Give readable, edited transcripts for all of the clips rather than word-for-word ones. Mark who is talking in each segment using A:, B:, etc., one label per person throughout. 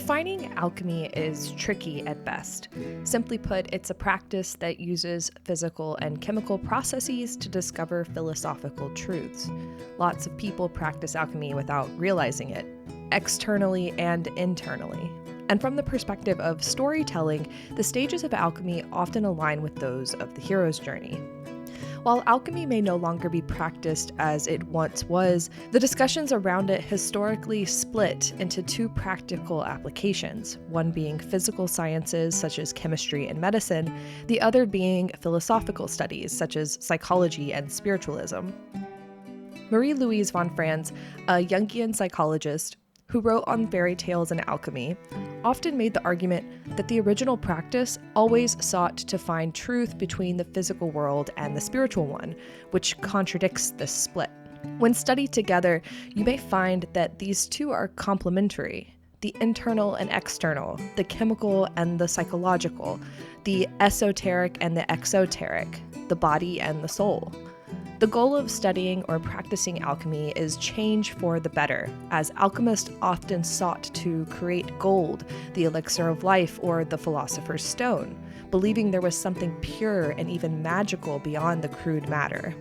A: Defining alchemy is tricky at best. Simply put, it's a practice that uses physical and chemical processes to discover philosophical truths. Lots of people practice alchemy without realizing it, externally and internally. And from the perspective of storytelling, the stages of alchemy often align with those of the hero's journey. While alchemy may no longer be practiced as it once was, the discussions around it historically split into two practical applications, one being physical sciences such as chemistry and medicine, the other being philosophical studies such as psychology and spiritualism. Marie-Louise von Franz, a Jungian psychologist who wrote on fairy tales and alchemy, often made the argument that the original practice always sought to find truth between the physical world and the spiritual one, which contradicts this split. When studied together, you may find that these two are complementary: the internal and external, the chemical and the psychological, the esoteric and the exoteric, the body and the soul. The goal of studying or practicing alchemy is change for the better, as alchemists often sought to create gold, the elixir of life, or the philosopher's stone, believing there was something pure and even magical beyond the crude matter.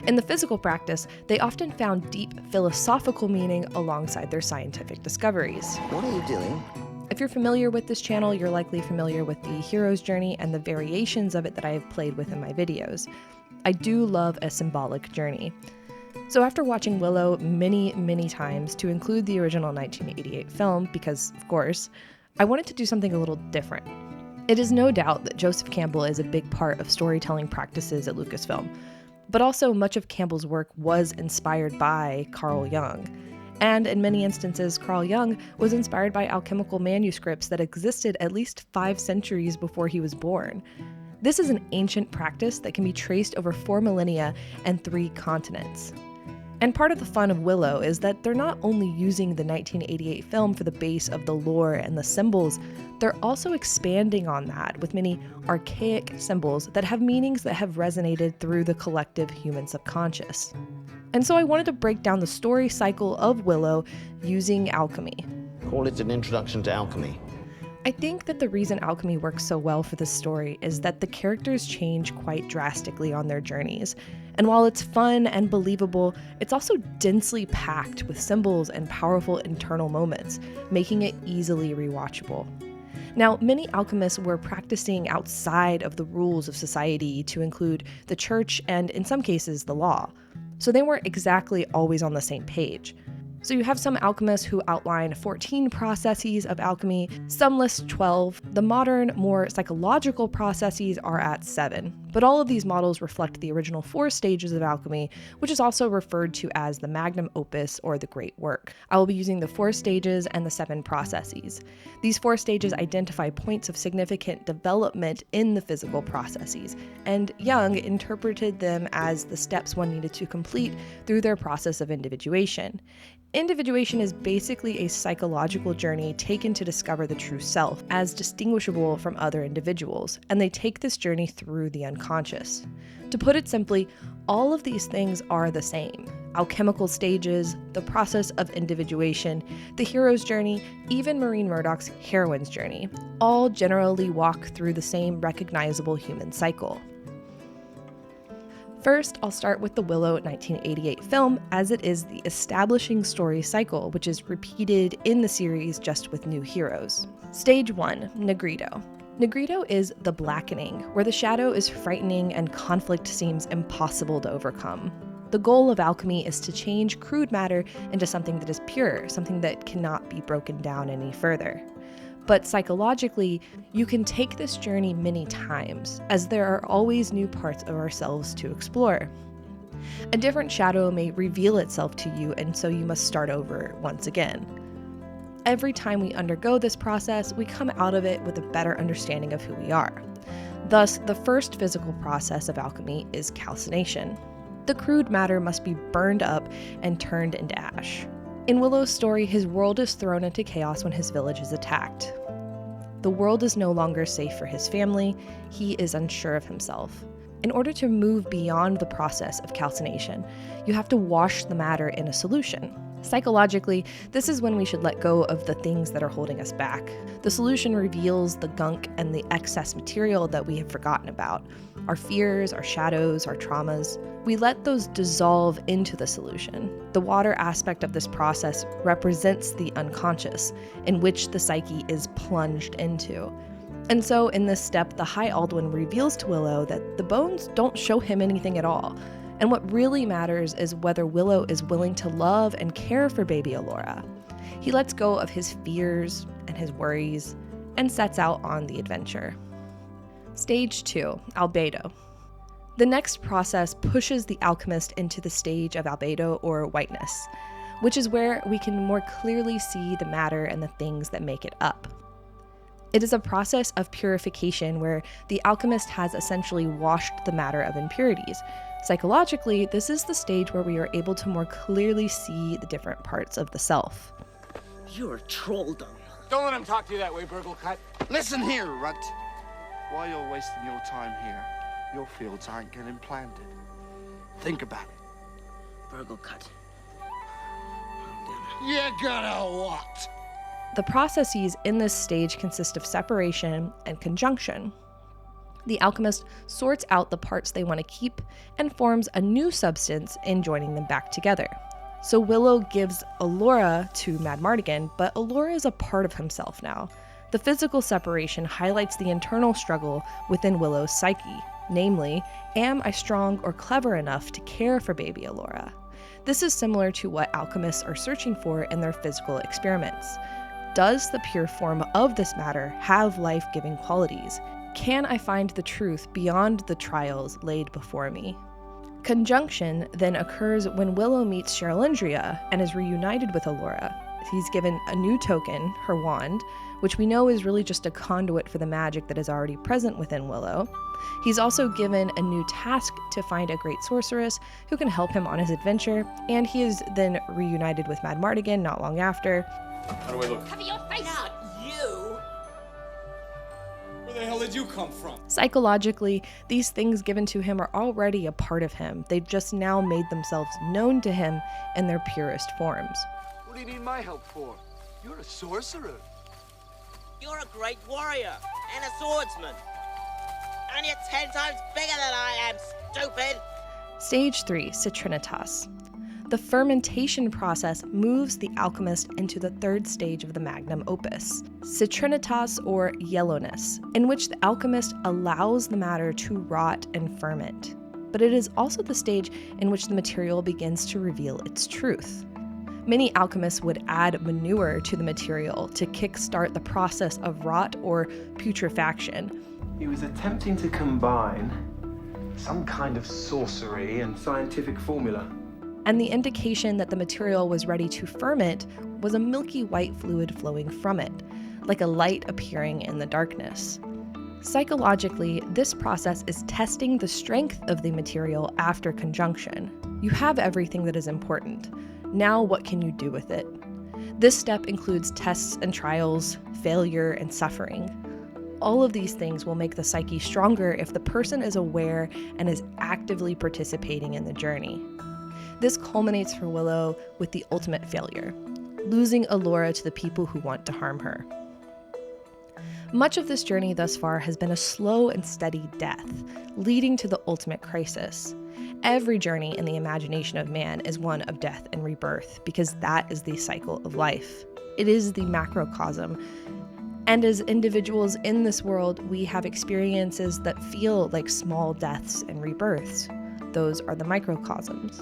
A: In the physical practice, they often found deep philosophical meaning alongside their scientific discoveries.
B: What are you doing?
A: If you're familiar with this channel, you're likely familiar with the hero's journey and the variations of it that I have played with in my videos. I do love a symbolic journey. So after watching Willow many times to include the original 1988 film, because of course, I wanted to do something a little different. It is no doubt that Joseph Campbell is a big part of storytelling practices at Lucasfilm, but also much of Campbell's work was inspired by Carl Jung. And in many instances, Carl Jung was inspired by alchemical manuscripts that existed at least 5 centuries before he was born. This is an ancient practice that can be traced over 4 millennia and 3 continents. And part of the fun of Willow is that they're not only using the 1988 film for the base of the lore and the symbols, they're also expanding on that with many archaic symbols that have meanings that have resonated through the collective human subconscious. And so I wanted to break down the story cycle of Willow using alchemy.
B: Call it an introduction to alchemy.
A: I think that the reason alchemy works so well for this story is that the characters change quite drastically on their journeys. And while it's fun and believable, it's also densely packed with symbols and powerful internal moments, making it easily rewatchable. Now, many alchemists were practicing outside of the rules of society to include the church and, in some cases, the law. So they weren't exactly always on the same page. So you have some alchemists who outline 14 processes of alchemy, some list 12. The modern, more psychological processes are at 7. But all of these models reflect the original 4 stages of alchemy, which is also referred to as the magnum opus or the great work. I will be using the 4 stages and the 7 processes. These 4 stages identify points of significant development in the physical processes, and Jung interpreted them as the steps one needed to complete through their process of individuation. Individuation is basically a psychological journey taken to discover the true self, as distinguishable from other individuals, and they take this journey through the unconscious. To put it simply, all of these things are the same: alchemical stages, the process of individuation, the hero's journey, even Maureen Murdoch's heroine's journey, all generally walk through the same recognizable human cycle. First, I'll start with the Willow 1988 film, as it is the establishing story cycle, which is repeated in the series just with new heroes. Stage 1, Negrito. Negrito is the blackening, where the shadow is frightening and conflict seems impossible to overcome. The goal of alchemy is to change crude matter into something that is pure, something that cannot be broken down any further. But psychologically, you can take this journey many times, as there are always new parts of ourselves to explore. A different shadow may reveal itself to you, and so you must start over once again. Every time we undergo this process, we come out of it with a better understanding of who we are. Thus, the first physical process of alchemy is calcination. The crude matter must be burned up and turned into ash. In Willow's story, his world is thrown into chaos when his village is attacked. The world is no longer safe for his family. He is unsure of himself. In order to move beyond the process of calcination, you have to wash the matter in a solution. Psychologically, this is when we should let go of the things that are holding us back. The solution reveals the gunk and the excess material that we have forgotten about. Our fears, our shadows, our traumas. We let those dissolve into the solution. The water aspect of this process represents the unconscious, in which the psyche is plunged into. And so in this step, the High Alduin reveals to Willow that the bones don't show him anything at all. And what really matters is whether Willow is willing to love and care for baby Elora. He lets go of his fears and his worries and sets out on the adventure. Stage 2, Albedo. The next process pushes the alchemist into the stage of albedo or whiteness, which is where we can more clearly see the matter and the things that make it up. It is a process of purification where the alchemist has essentially washed the matter of impurities. Psychologically, this is the stage where we are able to more clearly see the different parts of the self.
C: You're a trolldom.
D: Don't let him talk to you that way, Burglecut.
E: Listen here, Runt. While you're wasting your time here, your fields aren't getting planted. Think about it.
C: Burglecut.
E: You gotta what?
A: The processes in this stage consist of separation and conjunction. The alchemist sorts out the parts they want to keep and forms a new substance in joining them back together. So Willow gives Elora to Madmartigan, but Elora is a part of himself now. The physical separation highlights the internal struggle within Willow's psyche, namely, am I strong or clever enough to care for baby Elora? This is similar to what alchemists are searching for in their physical experiments. Does the pure form of this matter have life-giving qualities? Can I find the truth beyond the trials laid before me? Conjunction then occurs when Willow meets Cherylindria and is reunited with Elora. He's given a new token, her wand, which we know is really just a conduit for the magic that is already present within Willow. He's also given a new task to find a great sorceress who can help him on his adventure, and he is then reunited with Madmartigan not long after.
D: How do I look?
C: Cover your face! Not you!
D: Where the hell did you come from?
A: Psychologically, these things given to him are already a part of him. They've just now made themselves known to him in their purest forms.
E: What do you need my help for? You're a sorcerer.
C: You're a great warrior and a swordsman. And you're 10 times bigger than I am, stupid!
A: Stage 3, Citrinitas. The fermentation process moves the alchemist into the third stage of the magnum opus, citrinitas or yellowness, in which the alchemist allows the matter to rot and ferment. But it is also the stage in which the material begins to reveal its truth. Many alchemists would add manure to the material to kickstart the process of rot or putrefaction.
F: He was attempting to combine some kind of sorcery and scientific formula.
A: And the indication that the material was ready to ferment was a milky white fluid flowing from it, like a light appearing in the darkness. Psychologically, this process is testing the strength of the material after conjunction. You have everything that is important. Now what can you do with it? This step includes tests and trials, failure and suffering. All of these things will make the psyche stronger if the person is aware and is actively participating in the journey. This culminates for Willow with the ultimate failure, losing Elora to the people who want to harm her. Much of this journey thus far has been a slow and steady death, leading to the ultimate crisis. Every journey in the imagination of man is one of death and rebirth, because that is the cycle of life. It is the macrocosm. And as individuals in this world, we have experiences that feel like small deaths and rebirths. Those are the microcosms.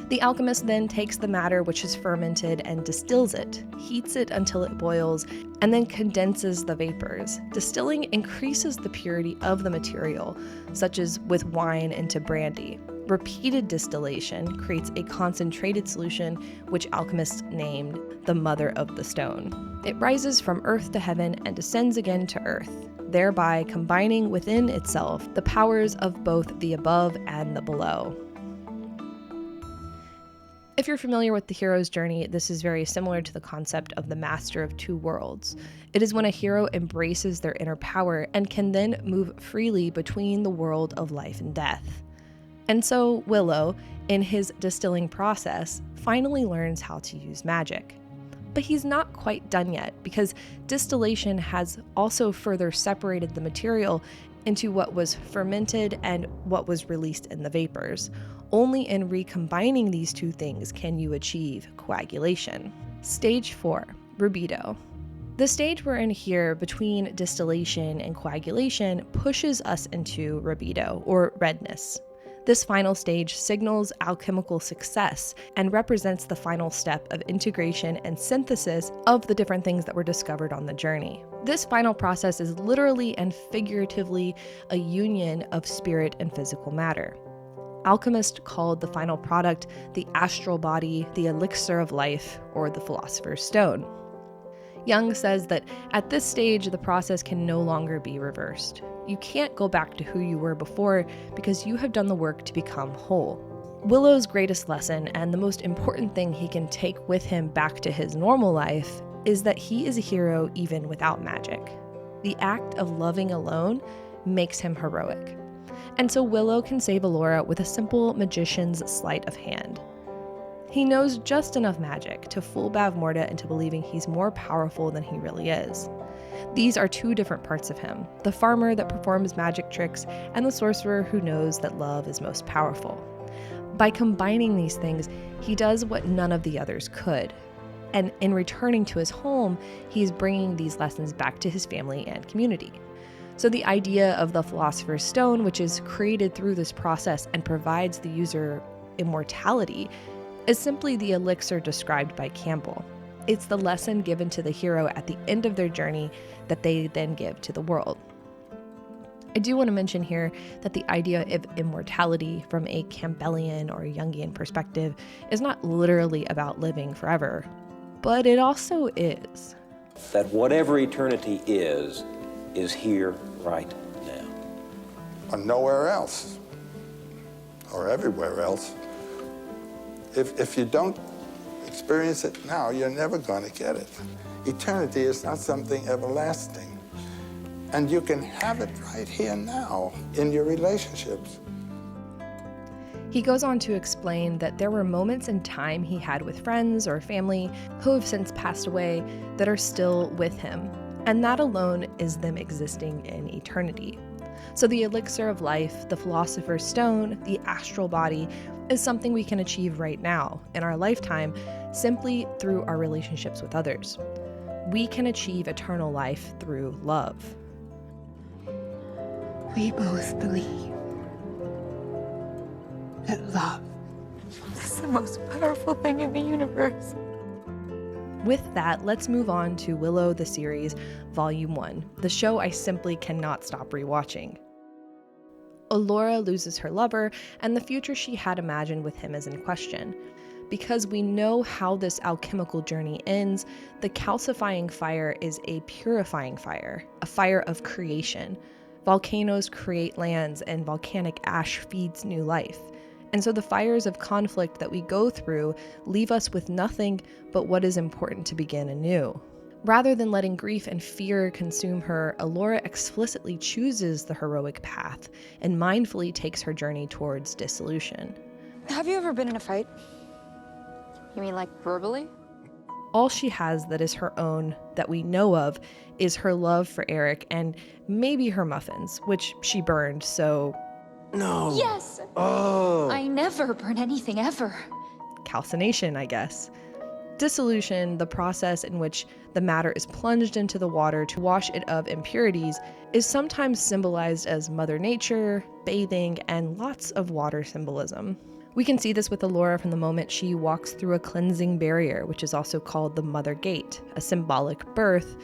A: The alchemist then takes the matter which is fermented and distills it, heats it until it boils, and then condenses the vapors. Distilling increases the purity of the material, such as with wine into brandy. Repeated distillation creates a concentrated solution, which alchemists named the Mother of the Stone. It rises from earth to heaven and descends again to earth, thereby combining within itself the powers of both the above and the below. If you're familiar with the hero's journey, this is very similar to the concept of the master of two worlds. It is when a hero embraces their inner power and can then move freely between the world of life and death. And so Willow, in his distilling process, finally learns how to use magic. But he's not quite done yet, because distillation has also further separated the material into what was fermented and what was released in the vapors. Only in recombining these two things can you achieve coagulation. Stage 4, rubido. The stage we're in here between distillation and coagulation pushes us into rubido, or redness. This final stage signals alchemical success and represents the final step of integration and synthesis of the different things that were discovered on the journey. This final process is literally and figuratively a union of spirit and physical matter. Alchemists called the final product the astral body, the elixir of life, or the philosopher's stone. Jung says that at this stage, the process can no longer be reversed. You can't go back to who you were before because you have done the work to become whole. Willow's greatest lesson, and the most important thing he can take with him back to his normal life, is that he is a hero even without magic. The act of loving alone makes him heroic. And so Willow can save Elora with a simple magician's sleight of hand. He knows just enough magic to fool Bavmorda into believing he's more powerful than he really is. These are two different parts of him, the farmer that performs magic tricks and the sorcerer who knows that love is most powerful. By combining these things, he does what none of the others could. And in returning to his home, he's bringing these lessons back to his family and community. So the idea of the Philosopher's Stone, which is created through this process and provides the user immortality, is simply the elixir described by Campbell. It's the lesson given to the hero at the end of their journey that they then give to the world. I do want to mention here that the idea of immortality from a Campbellian or Jungian perspective is not literally about living forever, but it also is.
G: That whatever eternity is here right now.
H: And nowhere else, or everywhere else. If you don't experience it now, you're never going to get it. Eternity is not something everlasting. And you can have it right here now in your relationships.
A: He goes on to explain that there were moments in time he had with friends or family who have since passed away that are still with him. And that alone is them existing in eternity. So the elixir of life, the philosopher's stone, the astral body, is something we can achieve right now in our lifetime simply through our relationships with others. We can achieve eternal life through love.
I: We both believe that love is the most powerful thing in the universe.
A: With that, let's move on to Willow the Series, Volume 1, the show I simply cannot stop rewatching. Elora loses her lover, and the future she had imagined with him is in question. Because we know how this alchemical journey ends, the calcifying fire is a purifying fire, a fire of creation. Volcanoes create lands, and volcanic ash feeds new life. And so the fires of conflict that we go through leave us with nothing but what is important to begin anew. Rather than letting grief and fear consume her, Elora explicitly chooses the heroic path and mindfully takes her journey towards dissolution.
I: Have you ever been in a fight? You mean like verbally?
A: All she has that is her own, that we know of, is her love for Eric and maybe her muffins, which she burned, so...
G: No.
I: Yes!
G: Oh.
I: I never burn anything ever.
A: Calcination, I guess. Dissolution, the process in which the matter is plunged into the water to wash it of impurities, is sometimes symbolized as Mother Nature, bathing, and lots of water symbolism. We can see this with Elora from the moment she walks through a cleansing barrier, which is also called the Mother Gate, a symbolic birth,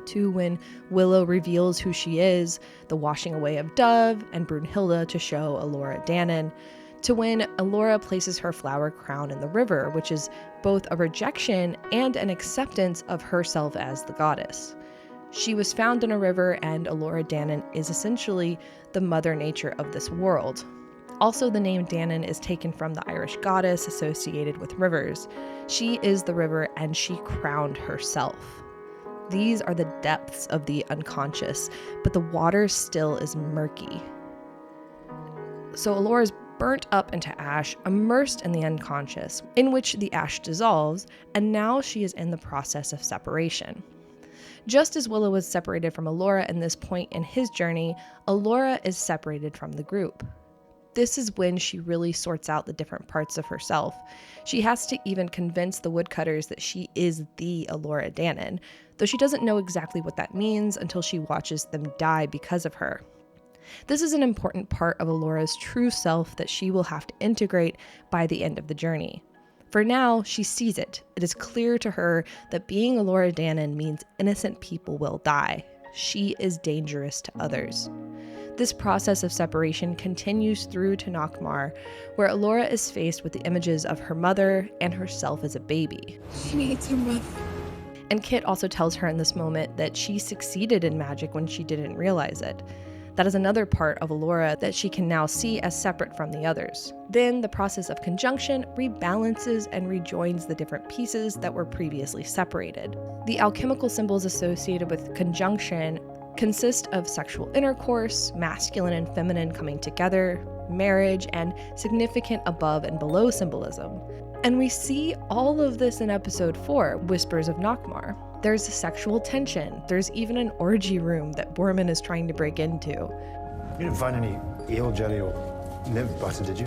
A: to when Willow reveals who she is, the washing away of Dove and Brunhilde to show Elora Danon, to when Elora places her flower crown in the river, which is both a rejection and an acceptance of herself as the goddess. She was found in a river, and Elora Danon is essentially the Mother Nature of this world. Also, the name Danon is taken from the Irish goddess associated with rivers. She is the river, and she crowned herself. These are the depths of the unconscious, but the water still is murky. So Elora's burnt up into ash, immersed in the unconscious, in which the ash dissolves, and now she is in the process of separation. Just as Willow was separated from Elora in this point in his journey, Elora is separated from the group. This is when she really sorts out the different parts of herself. She has to even convince the woodcutters that she is the Elora Danan, though she doesn't know exactly what that means until she watches them die because of her. This is an important part of Elora's true self that she will have to integrate by the end of the journey. For now, she sees it. It is clear to her that being Elora Danan means innocent people will die. She is dangerous to others. This process of separation continues through to Nockmaar, where Elora is faced with the images of her mother and herself as a baby.
I: She needs her mother.
A: And Kit also tells her in this moment that she succeeded in magic when she didn't realize it. That is another part of Elora that she can now see as separate from the others. Then the process of conjunction rebalances and rejoins the different pieces that were previously separated. The alchemical symbols associated with conjunction consist of sexual intercourse, masculine and feminine coming together, marriage, and significant above and below symbolism. And we see all of this in episode 4, Whispers of Nockmaar. There's sexual tension. There's even an orgy room that Borman is trying to break into.
J: You didn't find any eel jelly or nymph butter, did you?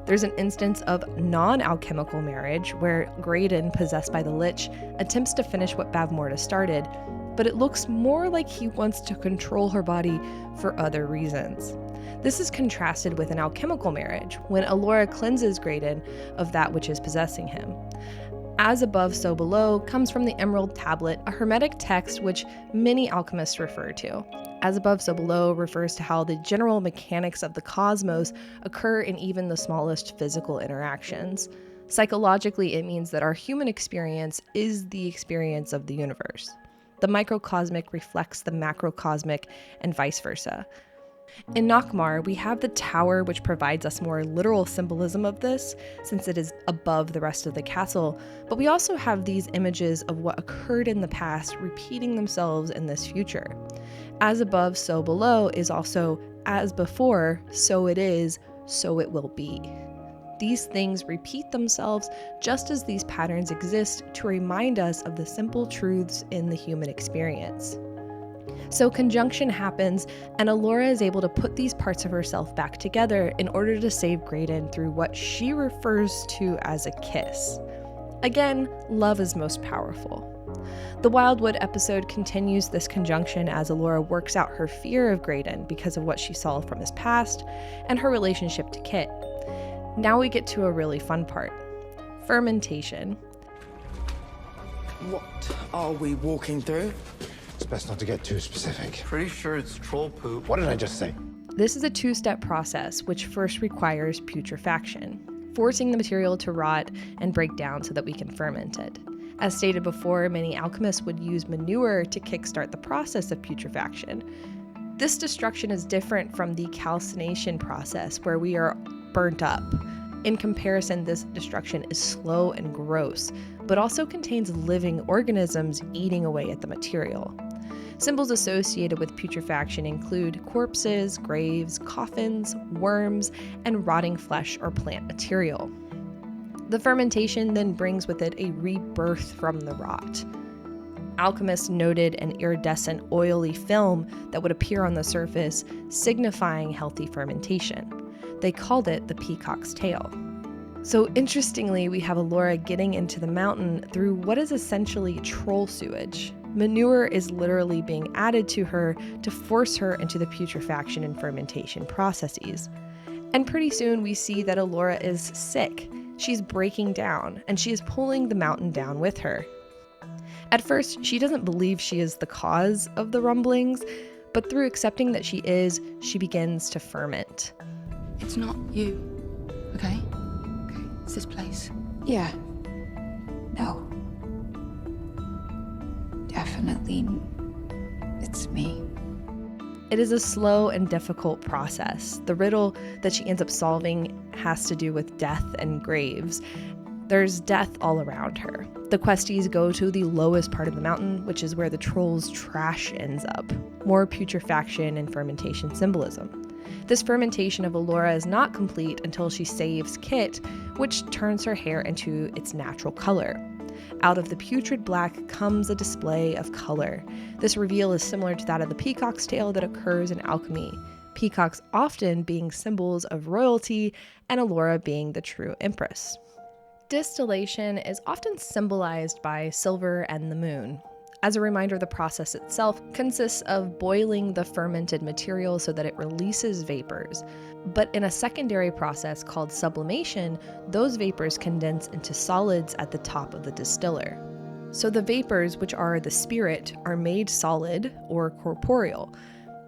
A: There's an instance of non-alchemical marriage where Graydon, possessed by the Lich, attempts to finish what Bavmorda started, but it looks more like he wants to control her body for other reasons. This is contrasted with an alchemical marriage, when Elora cleanses Graydon of that which is possessing him. As above, so below comes from the Emerald Tablet, a hermetic text which many alchemists refer to. As above, so below refers to how the general mechanics of the cosmos occur in even the smallest physical interactions. Psychologically, it means that our human experience is the experience of the universe. The microcosmic reflects the macrocosmic and vice versa. In Nockmaar, we have the tower, which provides us more literal symbolism of this, since it is above the rest of the castle, but we also have these images of what occurred in the past repeating themselves in this future. As above, so below is also as before, so it is, so it will be. These things repeat themselves just as these patterns exist to remind us of the simple truths in the human experience. So conjunction happens, and Elora is able to put these parts of herself back together in order to save Graydon through what she refers to as a kiss. Again, love is most powerful. The Wildwood episode continues this conjunction as Elora works out her fear of Graydon because of what she saw from his past and her relationship to Kit. Now we get to a really fun part. Fermentation.
K: What are we walking through?
J: It's best not to get too specific.
E: Pretty sure it's troll poop.
J: What did I just say?
A: This is a two-step process which first requires putrefaction, forcing the material to rot and break down so that we can ferment it. As stated before, many alchemists would use manure to kickstart the process of putrefaction. This destruction is different from the calcination process where we are burnt up. In comparison, this destruction is slow and gross, but also contains living organisms eating away at the material. Symbols associated with putrefaction include corpses, graves, coffins, worms, and rotting flesh or plant material. The fermentation then brings with it a rebirth from the rot. Alchemists noted an iridescent, oily film that would appear on the surface, signifying healthy fermentation. They called it the peacock's tail. So interestingly, we have Elora getting into the mountain through what is essentially troll sewage. Manure is literally being added to her to force her into the putrefaction and fermentation processes. And pretty soon we see that Elora is sick. She's breaking down, and she is pulling the mountain down with her. At first, she doesn't believe she is the cause of the rumblings, but through accepting that she is, she begins to ferment.
I: It's not you, okay? It's this place. Yeah. No. Definitely, it's me.
A: It is a slow and difficult process. The riddle that she ends up solving has to do with death and graves. There's death all around her. The questies go to the lowest part of the mountain, which is where the troll's trash ends up. More putrefaction and fermentation symbolism. This fermentation of Elora is not complete until she saves Kit, which turns her hair into its natural color. Out of the putrid black comes a display of color. This reveal is similar to that of the peacock's tail that occurs in alchemy, peacocks often being symbols of royalty and Elora being the true empress. Distillation is often symbolized by silver and the moon. As a reminder, the process itself consists of boiling the fermented material so that it releases vapors. But in a secondary process called sublimation, those vapors condense into solids at the top of the distiller. So the vapors, which are the spirit, are made solid or corporeal.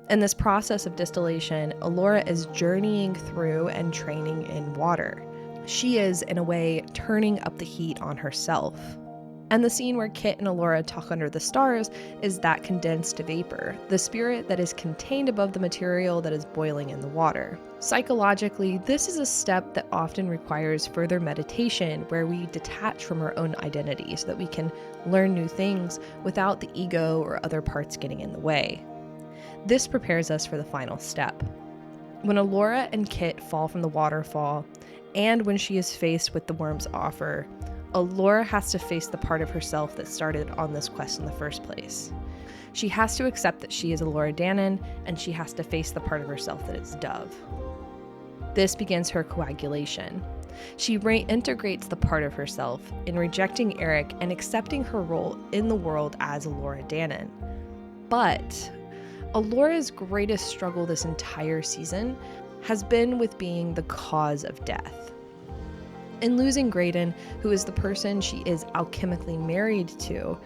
A: In this process of distillation, Elora is journeying through and training in water. She is, in a way, turning up the heat on herself. And the scene where Kit and Elora talk under the stars is that condensed vapor, the spirit that is contained above the material that is boiling in the water. Psychologically, this is a step that often requires further meditation, where we detach from our own identity so that we can learn new things without the ego or other parts getting in the way. This prepares us for the final step. When Elora and Kit fall from the waterfall, and when she is faced with the worm's offer, Elora has to face the part of herself that started on this quest in the first place. She has to accept that she is Elora Danan, and she has to face the part of herself that is Dove. This begins her coagulation. She reintegrates the part of herself in rejecting Eric and accepting her role in the world as Elora Danan. But Elora's greatest struggle this entire season has been with being the cause of death. In losing Graydon, who is the person she is alchemically married to,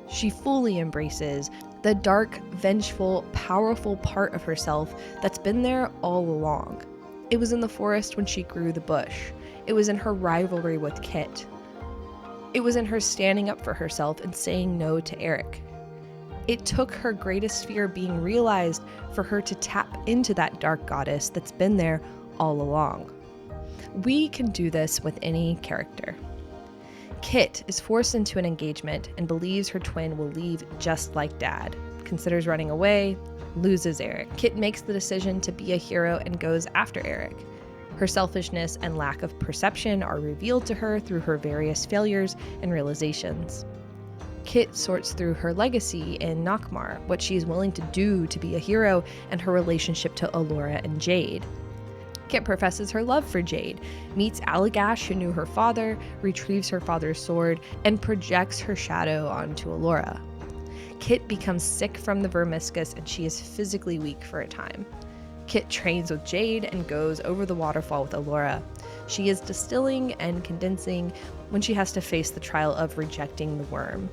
A: she fully embraces the dark, vengeful, powerful part of herself that's been there all along. It was in the forest when she grew the bush. It was in her rivalry with Kit. It was in her standing up for herself and saying no to Eric. It took her greatest fear being realized for her to tap into that dark goddess that's been there all along. We can do this with any character. Kit is forced into an engagement and believes her twin will leave just like Dad, considers running away, loses Eric. Kit makes the decision to be a hero and goes after Eric. Her selfishness and lack of perception are revealed to her through her various failures and realizations. Kit sorts through her legacy in Nockmaar, what she is willing to do to be a hero, and her relationship to Elora and Jade. Kit professes her love for Jade, meets Allagash, who knew her father, retrieves her father's sword, and projects her shadow onto Elora. Kit becomes sick from the vermiscus, and she is physically weak for a time. Kit trains with Jade and goes over the waterfall with Elora. She is distilling and condensing when she has to face the trial of rejecting the worm.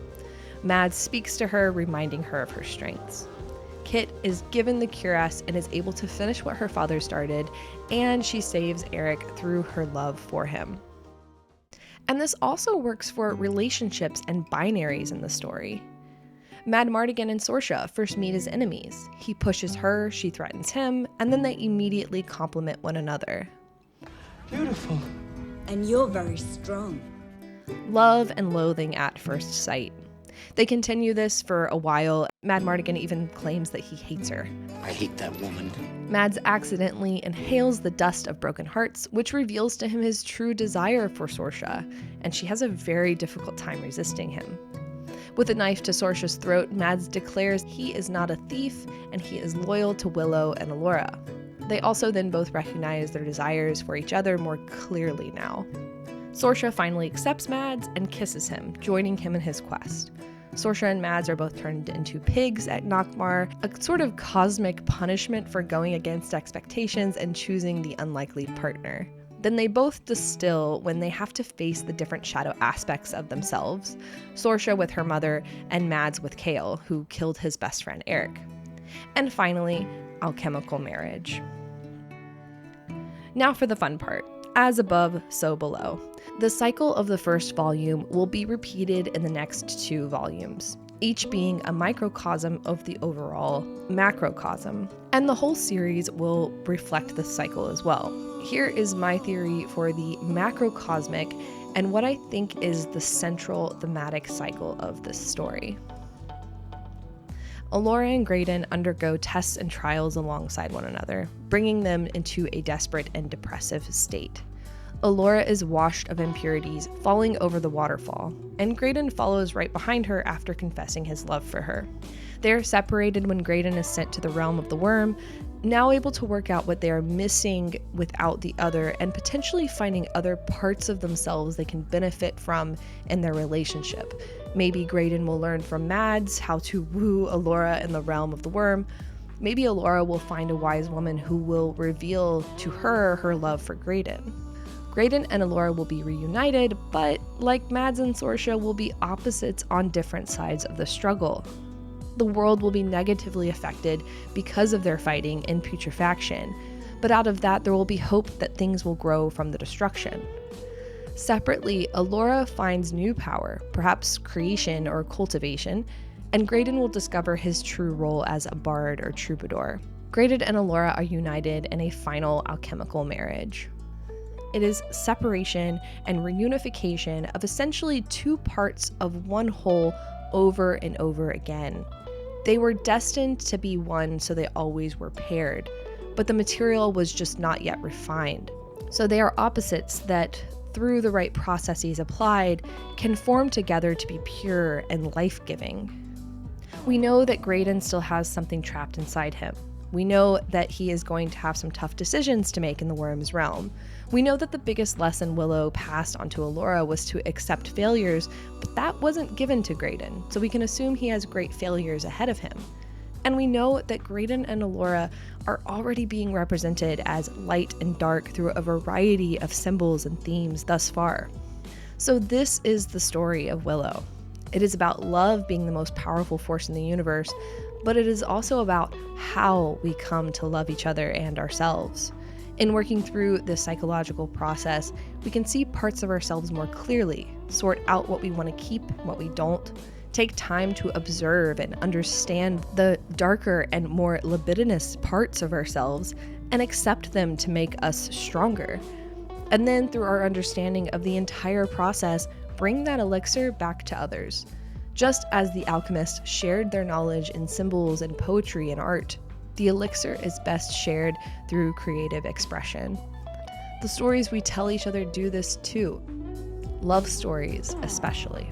A: Mads speaks to her, reminding her of her strengths. Kit is given the cuirass and is able to finish what her father started, and she saves Eric through her love for him. And this also works for relationships and binaries in the story. Madmartigan and Sorsha first meet as enemies. He pushes her, she threatens him, and then they immediately complement one another.
K: Beautiful.
I: And you're very strong.
A: Love and loathing at first sight. They continue this for a while. Madmartigan even claims that he hates her.
B: I hate that woman.
A: Mads accidentally inhales the dust of broken hearts, which reveals to him his true desire for Sorsha, and she has a very difficult time resisting him. With a knife to Sorsha's throat, Mads declares he is not a thief and he is loyal to Willow and Elora. They also then both recognize their desires for each other more clearly now. Sorsha finally accepts Mads and kisses him, joining him in his quest. Sorsha and Mads are both turned into pigs at Nockmaar, a sort of cosmic punishment for going against expectations and choosing the unlikely partner. Then they both distill when they have to face the different shadow aspects of themselves, Sorsha with her mother and Mads with Kale, who killed his best friend Eric. And finally, alchemical marriage. Now for the fun part. As above, so below. The cycle of the first volume will be repeated in the next 2 volumes, each being a microcosm of the overall macrocosm, and the whole series will reflect this cycle as well. Here is my theory for the macrocosmic and what I think is the central thematic cycle of this story. Elora and Graydon undergo tests and trials alongside one another, bringing them into a desperate and depressive state. Elora is washed of impurities, falling over the waterfall, and Graydon follows right behind her after confessing his love for her. They are separated when Graydon is sent to the realm of the worm, now able to work out what they are missing without the other and potentially finding other parts of themselves they can benefit from in their relationship. Maybe Graydon will learn from Mads how to woo Elora in the realm of the worm. Maybe Elora will find a wise woman who will reveal to her her love for Graydon. Graydon and Elora will be reunited, but like Mads and Sorsha, will be opposites on different sides of the struggle. The world will be negatively affected because of their fighting and putrefaction, but out of that there will be hope that things will grow from the destruction. Separately, Elora finds new power, perhaps creation or cultivation, and Graydon will discover his true role as a bard or troubadour. Graydon and Elora are united in a final alchemical marriage. It is separation and reunification of essentially two parts of one whole over and over again. They were destined to be one, so they always were paired, but the material was just not yet refined. So they are opposites that, through the right processes applied, can form together to be pure and life-giving. We know that Graydon still has something trapped inside him. We know that he is going to have some tough decisions to make in the worm's realm. We know that the biggest lesson Willow passed onto Elora was to accept failures, but that wasn't given to Graydon, so we can assume he has great failures ahead of him. And we know that Graydon and Elora are already being represented as light and dark through a variety of symbols and themes thus far. So this is the story of Willow. It is about love being the most powerful force in the universe, but it is also about how we come to love each other and ourselves. In working through this psychological process, we can see parts of ourselves more clearly, sort out what we want to keep and what we don't, take time to observe and understand the darker and more libidinous parts of ourselves, and accept them to make us stronger. And then through our understanding of the entire process, bring that elixir back to others. Just as the alchemists shared their knowledge in symbols and poetry and art, the elixir is best shared through creative expression. The stories we tell each other do this too. Love stories, especially.